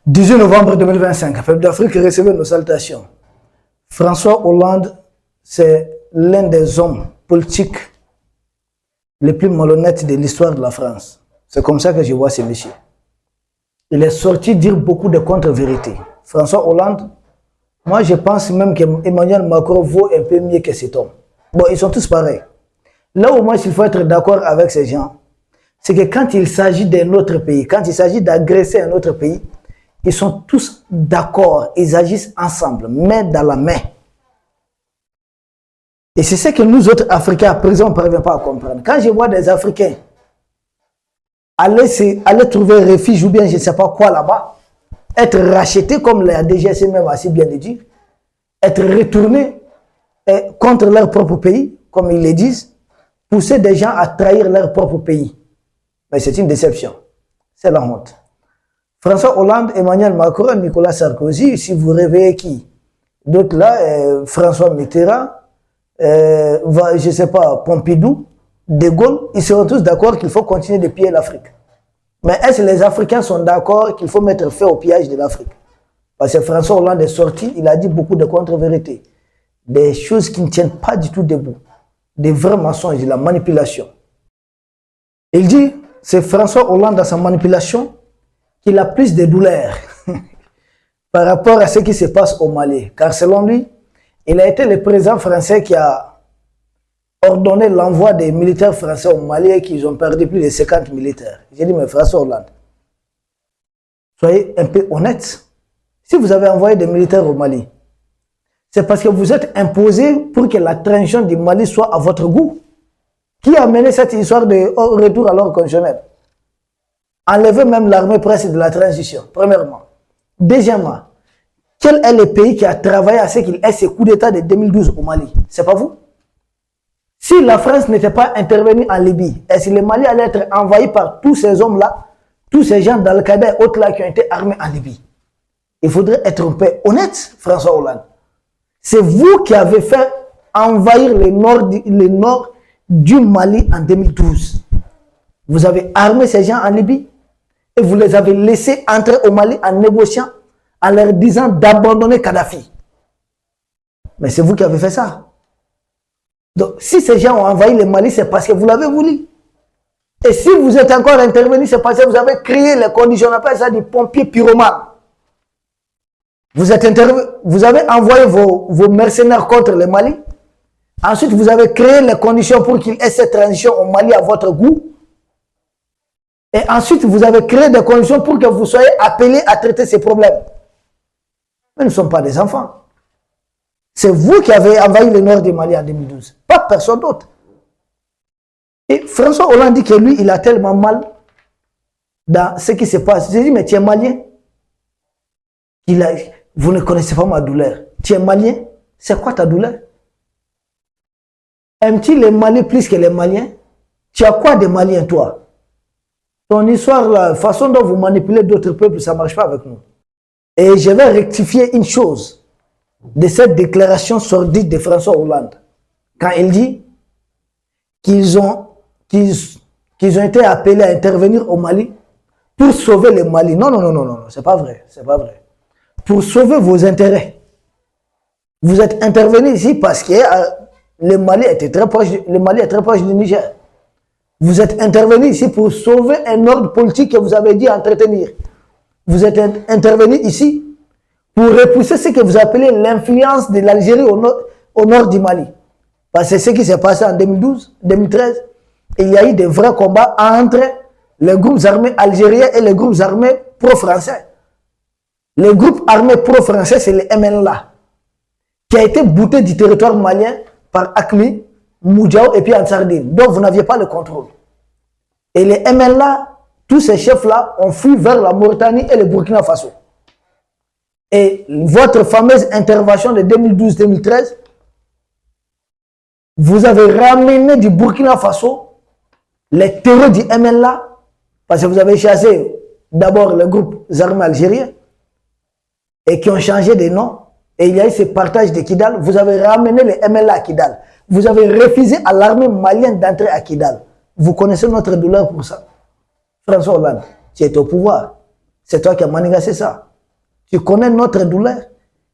18 novembre 2025, Peuple d'Afrique recevait nos salutations. François Hollande, c'est l'un des hommes politiques les plus malhonnêtes de l'histoire de la France. C'est comme ça que je vois ce monsieur. Il est sorti dire beaucoup de contre-vérités. François Hollande, moi je pense même qu'Emmanuel Macron vaut un peu mieux que cet homme. Bon, ils sont tous pareils. Là où moi il faut être d'accord avec ces gens, c'est que quand il s'agit d'un autre pays, quand il s'agit d'agresser un autre pays, ils sont tous d'accord, ils agissent ensemble, main dans la main. Et c'est ce que nous autres Africains, à présent, on ne parvient pas à comprendre. Quand je vois des Africains aller trouver refuge ou bien je ne sais pas quoi là-bas, être rachetés, comme la DGC même assez bien le dire, être retournés contre leur propre pays, comme ils le disent, pousser des gens à trahir leur propre pays. Mais c'est une déception. C'est la honte. François Hollande, Emmanuel Macron, Nicolas Sarkozy, si vous réveillez qui? D'autres là, François Mitterrand, je ne sais pas, Pompidou, De Gaulle, ils seront tous d'accord qu'il faut continuer de piller l'Afrique. Mais est-ce que les Africains sont d'accord qu'il faut mettre fin au pillage de l'Afrique? Parce que François Hollande est sorti, il a dit beaucoup de contre-vérités. Des choses qui ne tiennent pas du tout debout. Des vrais mensonges, de la manipulation. Il dit, c'est François Hollande dans sa manipulation qu'il a plus de douleur par rapport à ce qui se passe au Mali. Car selon lui, il a été le président français qui a ordonné l'envoi des militaires français au Mali et qu'ils ont perdu plus de 50 militaires. J'ai dit, mais François Hollande, soyez un peu honnête. Si vous avez envoyé des militaires au Mali, c'est parce que vous êtes imposé pour que la transition du Mali soit à votre goût. Qui a mené cette histoire de retour à l'ordre constitutionnel? Enlever même l'armée presque de la transition, premièrement. Deuxièmement, quel est le pays qui a travaillé à ce qu'il ait ce coup d'État de 2012 au Mali? C'est pas vous? Si la France n'était pas intervenue en Libye, est-ce que le Mali allait être envahi par tous ces hommes-là, tous ces gens d'Al-Qaïda et autres là qui ont été armés en Libye? Il faudrait être un peu honnête, François Hollande. C'est vous qui avez fait envahir le nord du Mali en 2012. Vous avez armé ces gens en Libye et vous les avez laissés entrer au Mali en négociant, en leur disant d'abandonner Kadhafi. Mais c'est vous qui avez fait ça. Donc, si ces gens ont envahi le Mali, c'est parce que vous l'avez voulu. Et si vous êtes encore intervenu, c'est parce que vous avez créé les conditions, on appelle ça des pompiers pyromanes. Vous avez envoyé vos mercenaires contre le Mali. Ensuite, vous avez créé les conditions pour qu'il ait cette transition au Mali à votre goût. Et ensuite, vous avez créé des conditions pour que vous soyez appelés à traiter ces problèmes. Mais nous ne sommes pas des enfants. C'est vous qui avez envahi le nord du Mali en 2012. Pas personne d'autre. Et François Hollande dit que lui, il a tellement mal dans ce qui se passe. J'ai dit, mais tu es malien. Vous ne connaissez pas ma douleur. Tu es malien. C'est quoi ta douleur? Aimes-tu les Maliens plus que les Maliens? Tu as quoi des Maliens, toi? Ton histoire, la façon dont vous manipulez d'autres peuples, ça ne marche pas avec nous. Et je vais rectifier une chose de cette déclaration sordide de François Hollande. Quand il dit qu'ils ont été appelés à intervenir au Mali pour sauver le Mali. Non, non, non, non, non, c'est pas vrai, c'est pas vrai. Pour sauver vos intérêts. Vous êtes intervenu ici parce que le Mali est très proche du Niger. Vous êtes intervenu ici pour sauver un ordre politique que vous avez dit entretenir. Vous êtes intervenu ici pour repousser ce que vous appelez l'influence de l'Algérie au nord du Mali. Parce que ce qui s'est passé en 2012, 2013, il y a eu des vrais combats entre les groupes armés algériens et les groupes armés pro-français. Les groupes armés pro-français, c'est le MNLA, qui a été bouté du territoire malien par AQMI, Moudjao et puis Ansardine. Donc vous n'aviez pas le contrôle. Et les MNLA, tous ces chefs-là ont fui vers la Mauritanie et le Burkina Faso. Et votre fameuse intervention de 2012-2013, vous avez ramené du Burkina Faso les terreurs du MNLA, parce que vous avez chassé d'abord les groupes armés algériens et qui ont changé de nom. Et il y a eu ce partage de Kidal. Vous avez ramené les MNLA à Kidal. Vous avez refusé à l'armée malienne d'entrer à Kidal. Vous connaissez notre douleur pour ça. François Hollande, tu es au pouvoir. C'est toi qui as manigancé ça. Tu connais notre douleur.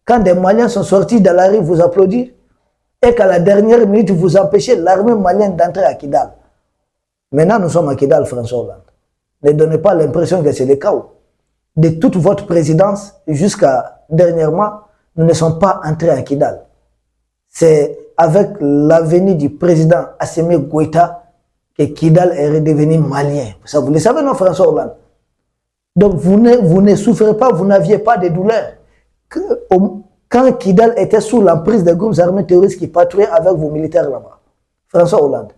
Quand des Maliens sont sortis de la rue, vous applaudir. Et qu'à la dernière minute, vous empêchez l'armée malienne d'entrer à Kidal. Maintenant, nous sommes à Kidal, François Hollande. Ne donnez pas l'impression que c'est le chaos. De toute votre présidence, jusqu'à dernièrement, nous ne sommes pas entrés à Kidal. C'est avec la venue du président Assimi Goïta que Kidal est redevenu malien. Ça, vous le savez, non, François Hollande? Donc, vous ne souffrez pas, vous n'aviez pas de douleur. Quand Kidal était sous l'emprise des groupes armés terroristes qui patrouillaient avec vos militaires là-bas, François Hollande,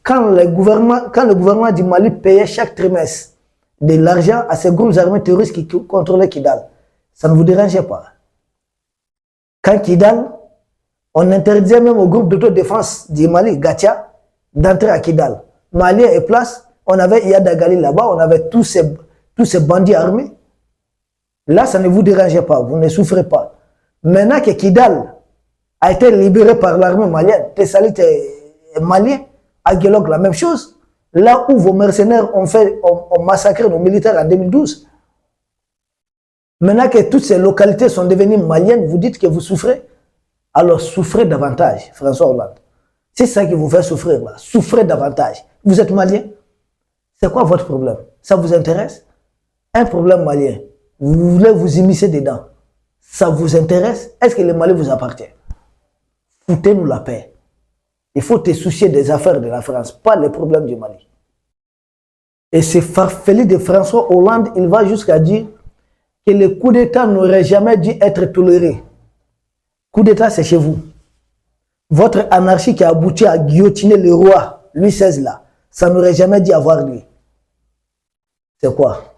quand le gouvernement du Mali payait chaque trimestre de l'argent à ces groupes armés terroristes qui contrôlaient Kidal, ça ne vous dérangeait pas. Quand Kidal, on interdisait même au groupe d'autodéfense du Mali, Gatia, d'entrer à Kidal. Mali et place, on avait Yadagali là-bas, on avait tous ces bandits armés. Là, ça ne vous dérangeait pas, vous ne souffrez pas. Maintenant que Kidal a été libéré par l'armée malienne, Tessalit est malien, Aguelog la même chose. Là où vos mercenaires ont massacré nos militaires en 2012. Maintenant que toutes ces localités sont devenues maliennes, vous dites que vous souffrez. Alors souffrez davantage, François Hollande. C'est ça qui vous fait souffrir là. Souffrez davantage. Vous êtes malien. C'est quoi votre problème? Ça vous intéresse? Un problème malien. Vous voulez vous immiscer dedans. Ça vous intéresse? Est-ce que le Mali vous appartient? Foutez-nous la paix. Il faut te soucier des affaires de la France, pas les problèmes du Mali. Et ce farfelu de François Hollande, il va jusqu'à dire que le coup d'État n'aurait jamais dû être toléré. Coup d'État, c'est chez vous. Votre anarchie qui a abouti à guillotiner le roi, Louis XVI là, ça n'aurait jamais dû avoir lieu. C'est quoi?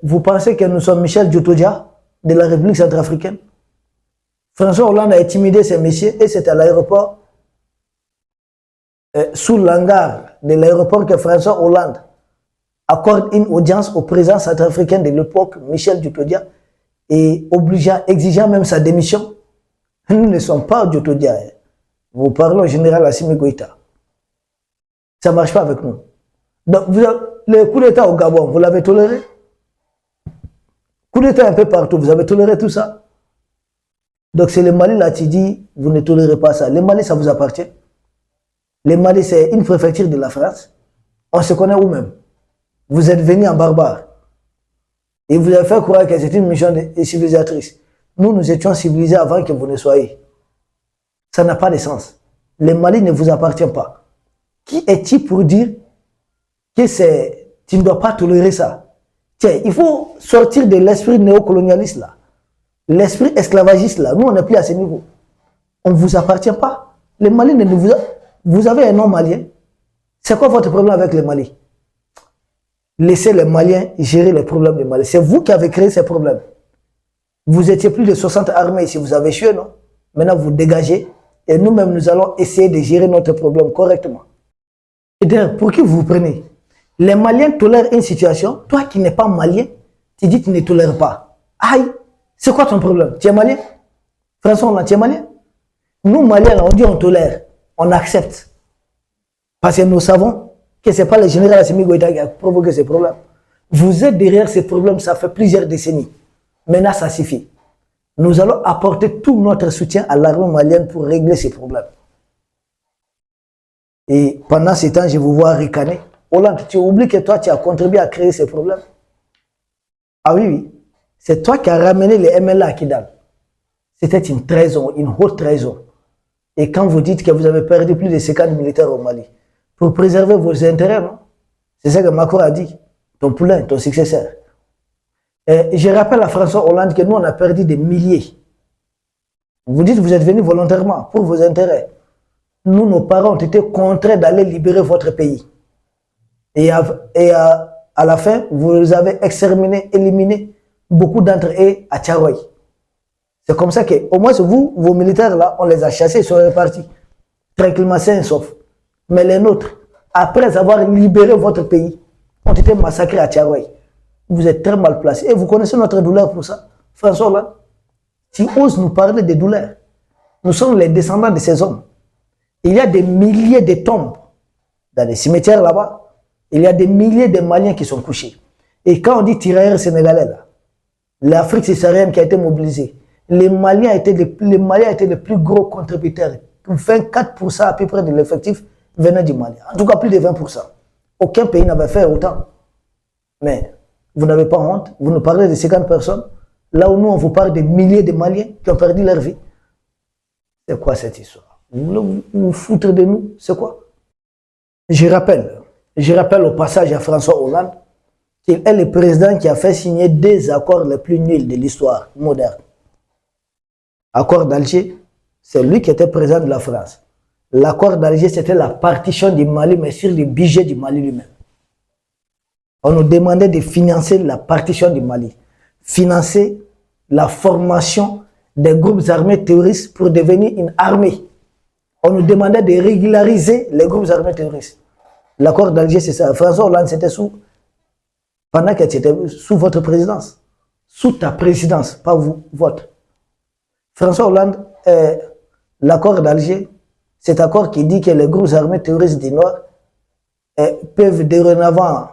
Vous pensez que nous sommes Michel Djotodia de la République centrafricaine? François Hollande a intimidé ces messieurs et c'est à l'aéroport, sous l'hangar de l'aéroport que François Hollande accorde une audience au président centrafricain de l'époque, Michel Djotodia, et exigeant même sa démission. Nous ne sommes pas Djotodia. Vous parlez au général Assimi Goïta. Ça ne marche pas avec nous. Donc, le coup d'État au Gabon, vous l'avez toléré? Coup d'État un peu partout, vous avez toléré tout ça? Donc c'est le Mali là qui dit, vous ne tolérez pas ça. Le Mali, ça vous appartient. Le Mali, c'est une préfecture de la France. On se connaît où même? Vous êtes venus en barbare. Et vous avez fait croire que c'est une mission civilisatrice. Nous, nous étions civilisés avant que vous ne soyez. Ça n'a pas de sens. Le Mali ne vous appartient pas. Qui est-il pour dire que tu ne dois pas tolérer ça? Tiens, il faut sortir de l'esprit néocolonialiste là. L'esprit esclavagiste là. Nous, on n'est plus à ce niveau. On ne vous appartient pas. Le Mali ne vous... Vous avez un nom malien. C'est quoi votre problème avec le Mali? Laissez les Maliens gérer les problèmes du Mali. C'est vous qui avez créé ces problèmes. Vous étiez plus de 60 armées ici, vous avez échoué, non? Maintenant, vous dégagez et nous-mêmes, nous allons essayer de gérer notre problème correctement. Et d'ailleurs, pour qui vous vous prenez? Les Maliens tolèrent une situation. Toi qui n'es pas malien, tu dis que tu ne tolères pas. Aïe, c'est quoi ton problème? Tu es malien? François Hollande, tu es malien? Nous, Maliens, on dit on tolère, on accepte. Parce que nous savons que ce n'est pas le général Assimi Goïta qui a provoqué ces problèmes. Vous êtes derrière ces problèmes, ça fait plusieurs décennies. Maintenant, ça suffit. Nous allons apporter tout notre soutien à l'armée malienne pour régler ces problèmes. Et pendant ce temps, je vous vois ricaner. Hollande, tu oublies que toi, tu as contribué à créer ces problèmes. Ah oui, oui. C'est toi qui as ramené les MLA à Kidal. C'était une trahison, une haute trahison. Et quand vous dites que vous avez perdu plus de 50 militaires au Mali, pour préserver vos intérêts, non? C'est ça que Macron a dit. Ton poulain, ton successeur. Et je rappelle à François Hollande que nous, on a perdu des milliers. Vous dites que vous êtes venus volontairement pour vos intérêts. Nous, nos parents ont été contraints d'aller libérer votre pays. Et à la fin, vous avez exterminé, éliminé beaucoup d'entre eux à Tcharoy. C'est comme ça que, au moins, vous, vos militaires là, on les a chassés, ils sont repartis. Tranquillement, sains et saufs. Mais les nôtres, après avoir libéré votre pays, ont été massacrés à Tcharoy. Vous êtes très mal placés. Et vous connaissez notre douleur pour ça. François Hollande, tu oses nous parler de douleur. Nous sommes les descendants de ces hommes. Il y a des milliers de tombes dans les cimetières là-bas. Il y a des milliers de Maliens qui sont couchés. Et quand on dit tirailleurs sénégalais là, l'Afrique subsaharienne qui a été mobilisée. Les Maliens étaient les plus gros contributeurs. 24% à peu près de l'effectif venait du Mali. En tout cas, plus de 20%. Aucun pays n'avait fait autant. Mais vous n'avez pas honte. Vous nous parlez de 50 personnes. Là où nous, on vous parle de milliers de Maliens qui ont perdu leur vie. C'est quoi cette histoire? Vous voulez vous foutre de nous? C'est quoi? Je rappelle au passage à François Hollande qu'il est le président qui a fait signer des accords les plus nuls de l'histoire moderne. Accord d'Alger, c'est lui qui était président de la France. L'accord d'Alger, c'était la partition du Mali, mais sur le budget du Mali lui-même. On nous demandait de financer la partition du Mali, financer la formation des groupes armés terroristes pour devenir une armée. On nous demandait de régulariser les groupes armés terroristes. L'accord d'Alger, c'est ça. François Hollande, c'était pendant que c'était sous votre présidence. Sous ta présidence, pas vous, votre. François Hollande, l'accord d'Alger, cet accord qui dit que les groupes armés terroristes du Nord peuvent dorénavant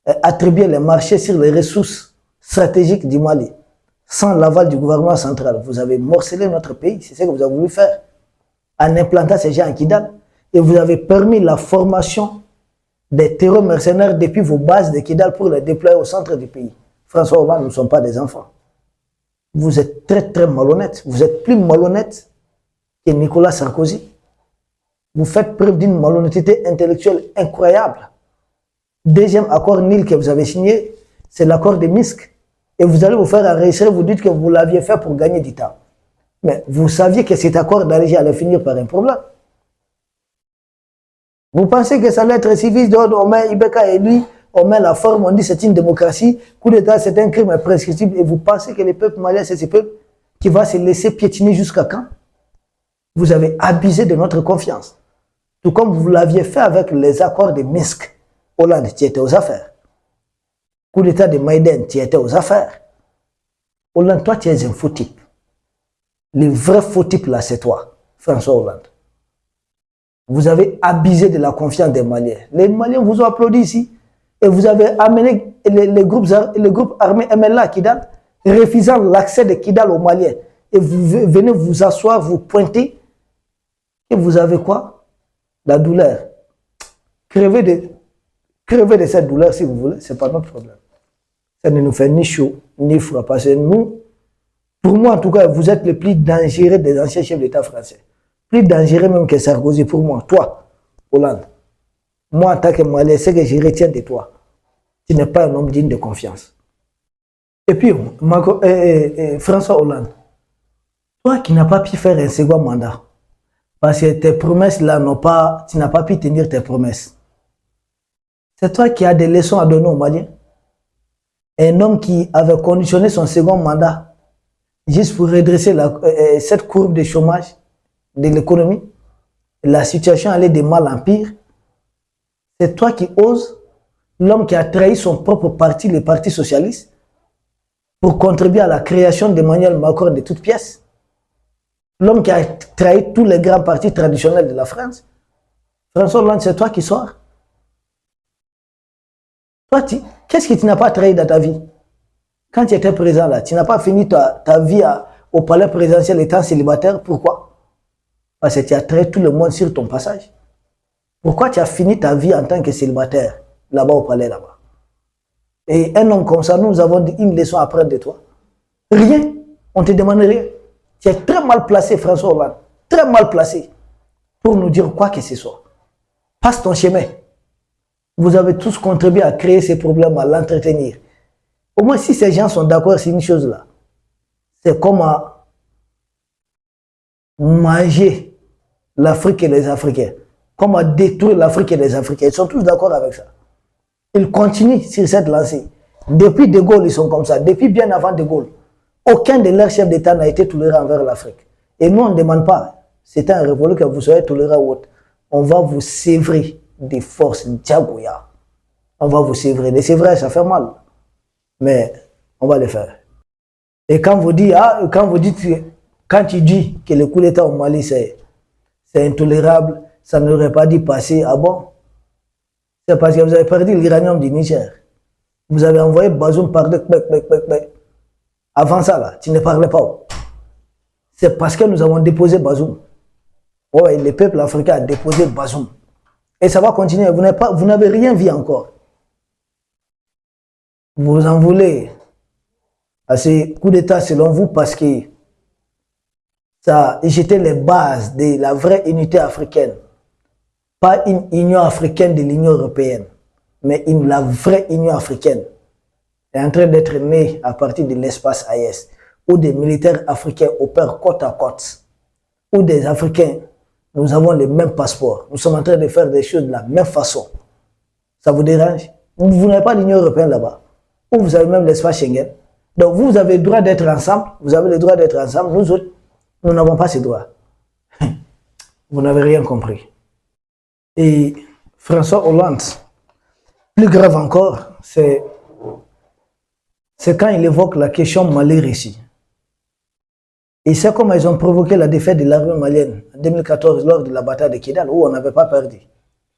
attribuer les marchés sur les ressources stratégiques du Mali, sans l'aval du gouvernement central. Vous avez morcelé notre pays, c'est ce que vous avez voulu faire, en implantant ces gens à Kidal, et vous avez permis la formation des terreurs mercenaires depuis vos bases de Kidal pour les déployer au centre du pays. François Hollande, nous ne sommes pas des enfants. Vous êtes très très malhonnête. Vous êtes plus malhonnête que Nicolas Sarkozy. Vous faites preuve d'une malhonnêteté intellectuelle incroyable. Deuxième accord nul que vous avez signé, c'est l'accord de Minsk. Et vous allez vous faire enregistrer, vous dites que vous l'aviez fait pour gagner du temps. Mais vous saviez que cet accord d'Alger allait finir par un problème. Vous pensez que ça allait être civil, on met Ibeka et lui, on met la forme, on dit c'est une démocratie, coup d'État c'est un crime imprescriptible, et vous pensez que le peuple malien c'est ce peuple qui va se laisser piétiner jusqu'à quand? Vous avez abusé de notre confiance. Tout comme vous l'aviez fait avec les accords de Minsk. Hollande, tu étais aux affaires. Coup d'État de Maïden, tu étais aux affaires. Hollande, toi tu es un faux type. Le vrai faux type là c'est toi, François Hollande. Vous avez abusé de la confiance des Maliens. Les Maliens vous ont applaudi ici. Et vous avez amené les groupes armés MLA à Kidal, refusant l'accès de Kidal aux Maliens. Et vous venez vous asseoir, vous pointer. Et vous avez quoi? La douleur. Crevez de cette douleur si vous voulez. Ce n'est pas notre problème. Ça ne nous fait ni chaud, ni froid. Parce que nous, pour moi en tout cas, vous êtes le plus dangereux des anciens chefs d'État français. Plus dangereux même que Sarkozy pour moi. Toi, Hollande. Moi, en tant que Malien, c'est que je retiens de toi. Tu n'es pas un homme digne de confiance. Et puis, François Hollande, toi qui n'as pas pu faire un second mandat, parce que tes promesses là tu n'as pas pu tenir tes promesses. C'est toi qui as des leçons à donner aux Maliens. Un homme qui avait conditionné son second mandat juste pour redresser cette courbe de chômage de l'économie, la situation allait de mal en pire. C'est toi qui oses, l'homme qui a trahi son propre parti, le Parti socialiste, pour contribuer à la création d'Emmanuel Macron de toutes pièces. L'homme qui a trahi tous les grands partis traditionnels de la France. François Hollande, c'est toi qui sors. Toi, qu'est-ce que tu n'as pas trahi dans ta vie? Quand tu étais présent là, tu n'as pas fini ta vie au palais présidentiel étant célibataire. Pourquoi? Parce que tu as trahi tout le monde sur ton passage. Pourquoi tu as fini ta vie en tant que célibataire, là-bas au palais, là-bas? Et un homme comme ça, nous avons une leçon à apprendre de toi. Rien, on ne te demande rien. Tu es très mal placé, François Hollande, très mal placé, pour nous dire quoi que ce soit. Passe ton chemin. Vous avez tous contribué à créer ces problèmes, à l'entretenir. Au moins, si ces gens sont d'accord sur une chose là, c'est comme à manger l'Afrique et les Africains. Comme à détruire l'Afrique et les Africains. Ils sont tous d'accord avec ça. Ils continuent sur cette lancée. Depuis De Gaulle, ils sont comme ça. Depuis bien avant De Gaulle, aucun de leurs chefs d'État n'a été tolérant envers l'Afrique. Et nous, on ne demande pas. C'est un révolu que vous soyez tolérant ou autre. On va vous sévrer des forces Djagoya. On va vous sévrer. Les sévrer, ça fait mal. Mais on va le faire. Et quand tu dis que le coup d'État au Mali, c'est intolérable, ça n'aurait pas dû passer. Ah bon? C'est parce que vous avez perdu l'uranium du Niger. Vous avez envoyé Bazoum par le Avant ça, là, tu ne parlais pas. C'est parce que nous avons déposé Bazoum. Oui, le peuple africain a déposé Bazoum. Et ça va continuer. Vous n'avez rien vu encore. Vous en voulez à ces coups d'État selon vous parce que ça jetait les bases de la vraie unité africaine. Pas une union africaine de l'Union européenne, mais la vraie union africaine est en train d'être née à partir de l'espace AES, où des militaires africains opèrent côte à côte, où des Africains, nous avons les mêmes passeports, nous sommes en train de faire des choses de la même façon. Ça vous dérange? Vous n'avez pas l'Union européenne là-bas, où vous avez même l'espace Schengen. Donc vous avez le droit d'être ensemble, vous avez le droit d'être ensemble, nous autres, nous n'avons pas ces droits. Vous n'avez rien compris. Et François Hollande, plus grave encore, c'est quand il évoque la question Mali-Russie. Et c'est comment ils ont provoqué la défaite de l'armée malienne en 2014 lors de la bataille de Kidal, où on n'avait pas perdu.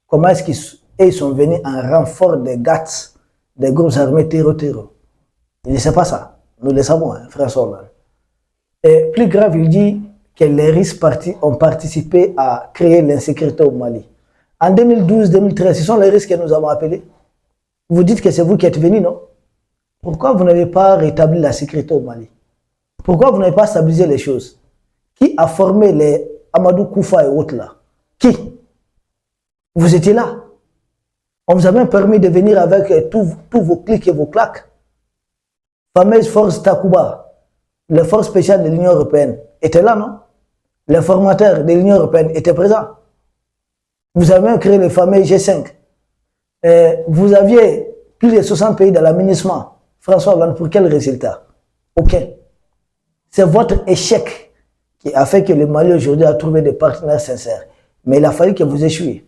Comment est-ce qu'ils sont venus en renfort des GATS, des groupes armés terror. Il ne sait pas ça. Nous le savons, hein, François Hollande. Et plus grave, il dit que les Russes ont participé à créer l'insécurité au Mali. En 2012-2013, ce sont les Russes que nous avons appelés. Vous dites que c'est vous qui êtes venus, non? Pourquoi vous n'avez pas rétabli la sécurité au Mali? Pourquoi vous n'avez pas stabilisé les choses? Qui a formé les Amadou Koufa et autres là? Qui? Vous étiez là. On vous a même permis de venir avec tous vos clics et vos claques. Fameuse force Takuba, les forces spéciales de l'Union européenne, étaient là, non? Les formateurs de l'Union européenne étaient présents. Vous avez même créé le fameux G5. Vous aviez plus de 60 pays dans l'aménagement. François Hollande, pour quel résultat? Aucun. C'est votre échec qui a fait que le Mali aujourd'hui a trouvé des partenaires sincères. Mais il a fallu que vous échouiez.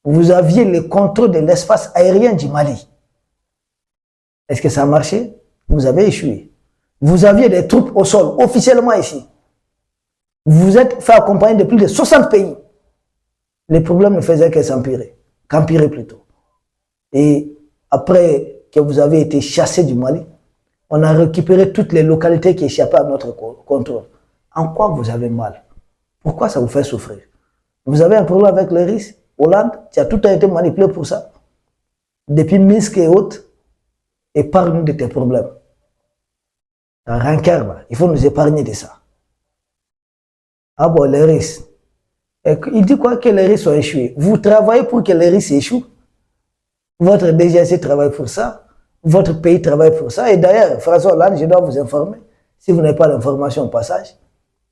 Vous aviez le contrôle de l'espace aérien du Mali. Est-ce que ça a marché? Vous avez échoué. Vous aviez des troupes au sol, officiellement ici. Vous vous êtes fait accompagner de plus de 60 pays. Les problèmes ne faisaient que s'empirer, qu'empirer plutôt. Et après que vous avez été chassé du Mali, on a récupéré toutes les localités qui échappaient à notre contrôle. En quoi vous avez mal? Pourquoi ça vous fait souffrir? Vous avez un problème avec les Russes? Hollande, tu as tout été manipulé pour ça. Depuis Minsk et autres, et parle-nous de tes problèmes. La rancœur, là, il faut nous épargner de ça. Ah bon, les Russes. Il dit quoi? Que les Russes ont échoué. Vous travaillez pour que les Russes échouent. Votre DGC travaille pour ça. Votre pays travaille pour ça. Et d'ailleurs, François Hollande, je dois vous informer. Si vous n'avez pas l'information au passage,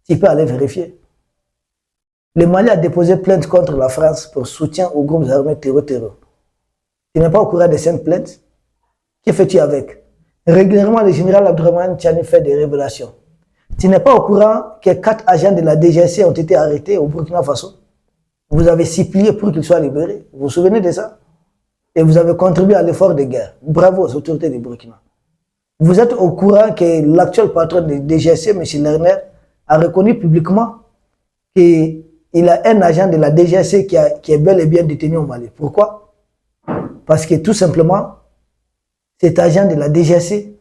tu peux aller vérifier. Le Mali a déposé plainte contre la France pour soutien aux groupes armés terror. Tu n'es pas au courant de cette plainte? Que fais-tu avec? Régulièrement, le général Abdourahmane Tchani fait des révélations. Tu n'es pas au courant que 4 agents de la DGC ont été arrêtés au Burkina Faso? Vous avez supplié pour qu'ils soient libérés. Vous vous souvenez de ça? Et vous avez contribué à l'effort de guerre. Bravo aux autorités du Burkina. Vous êtes au courant que l'actuel patron de DGC, M. Lerner, a reconnu publiquement qu'il a un agent de la DGC qui est bel et bien détenu au Mali. Pourquoi? Parce que tout simplement, cet agent de la DGC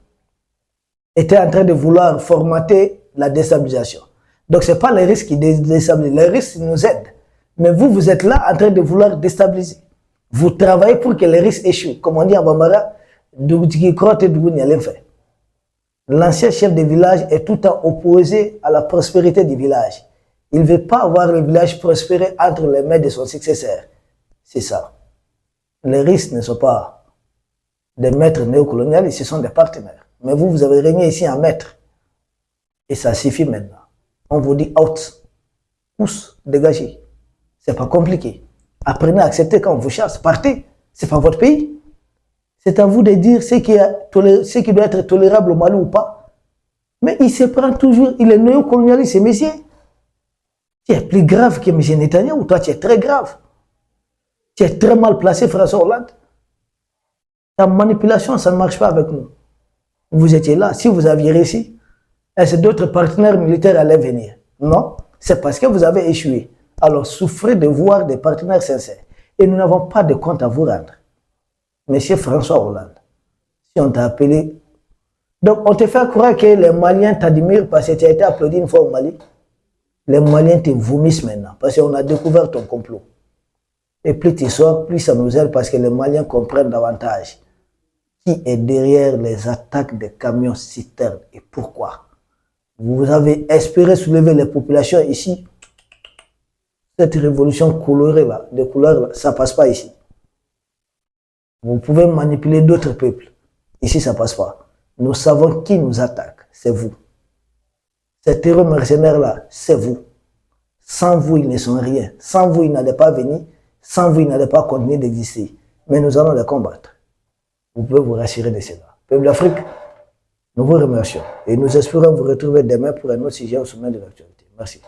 était en train de vouloir formater la déstabilisation. Donc, ce n'est pas les risques qui déstabilisent. Les risques nous aident. Mais vous, vous êtes là en train de vouloir déstabiliser. Vous travaillez pour que les risques échouent. Comme on dit en Bambara, l'ancien chef de village est tout le temps opposé à la prospérité du village. Il ne veut pas avoir le village prospérer entre les mains de son successeur. C'est ça. Les risques ne sont pas des maîtres néocolonialistes, ce sont des partenaires. Mais vous, vous avez régné ici en maître. Et ça suffit maintenant. On vous dit out. Pousse, dégagez. C'est pas compliqué. Apprenez à accepter quand on vous chasse. Partez. C'est pas votre pays. C'est à vous de dire ce qui doit être tolérable au Mali ou pas. Mais il se prend toujours, il est néocolonialiste, ce monsieur. Tu es plus grave que M. Netanyahu, toi tu es très grave. Tu es très mal placé, François Hollande. Ta manipulation, ça ne marche pas avec nous. Vous étiez là, si vous aviez réussi, est-ce que d'autres partenaires militaires allaient venir? Non, c'est parce que vous avez échoué. Alors souffrez de voir des partenaires sincères. Et nous n'avons pas de compte à vous rendre. Monsieur François Hollande, si on t'a appelé Donc, on te fait croire que les Maliens t'admirent parce que tu as été applaudi une fois au Mali. Les Maliens te vomissent maintenant parce qu'on a découvert ton complot. Et plus tu sors, plus ça nous aide parce que les Maliens comprennent davantage qui est derrière les attaques des camions citernes et pourquoi. Vous avez espéré soulever les populations ici. Cette révolution colorée là, de couleurs là, ça ne passe pas ici. Vous pouvez manipuler d'autres peuples. Ici, ça ne passe pas. Nous savons qui nous attaque. C'est vous. Ces terreurs mercenaires là, c'est vous. Sans vous, ils ne sont rien. Sans vous, ils n'allaient pas venir. Sans vous, ils n'allaient pas continuer d'exister. Mais nous allons les combattre. Vous pouvez vous rassurer de cela. Peuple d'Afrique, nous vous remercions. Et nous espérons vous retrouver demain pour un autre sujet au sommet de l'actualité. Merci.